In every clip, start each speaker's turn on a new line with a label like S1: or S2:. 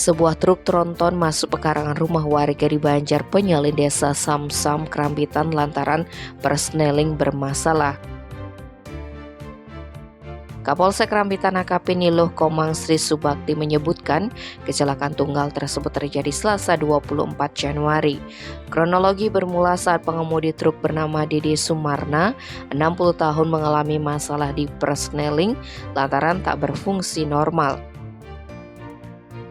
S1: Sebuah truk tronton masuk pekarangan rumah warga di Banjar Penyalin Desa Samsam, Krambitan lantaran persneling bermasalah. Kapolsek Krambitan AKP Niluh Komang Sri Subakti menyebutkan kecelakaan tunggal tersebut terjadi Selasa 24 Januari. Kronologi bermula saat pengemudi truk bernama Dede Sumarna, 60 tahun mengalami masalah di persneling lantaran tak berfungsi normal.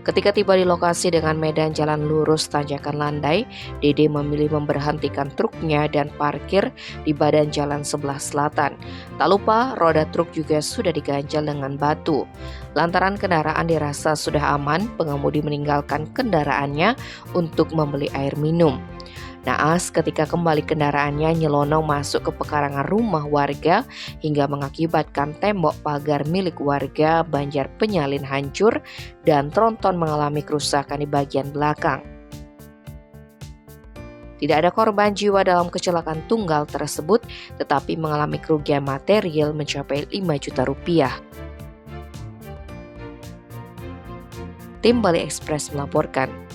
S1: Ketika tiba di lokasi dengan medan jalan lurus tanjakan landai, Dede memilih memberhentikan truknya dan parkir di badan jalan sebelah selatan. Tak lupa, roda truk juga sudah diganjal dengan batu. Lantaran kendaraan dirasa sudah aman, pengemudi meninggalkan kendaraannya untuk membeli air minum. Naas ketika kembali kendaraannya nyelonong masuk ke pekarangan rumah warga hingga mengakibatkan tembok pagar milik warga Banjar Penyalin hancur dan tronton mengalami kerusakan di bagian belakang. Tidak ada korban jiwa dalam kecelakaan tunggal tersebut, tetapi mengalami kerugian material mencapai 5 juta rupiah. Tim Bali Express melaporkan.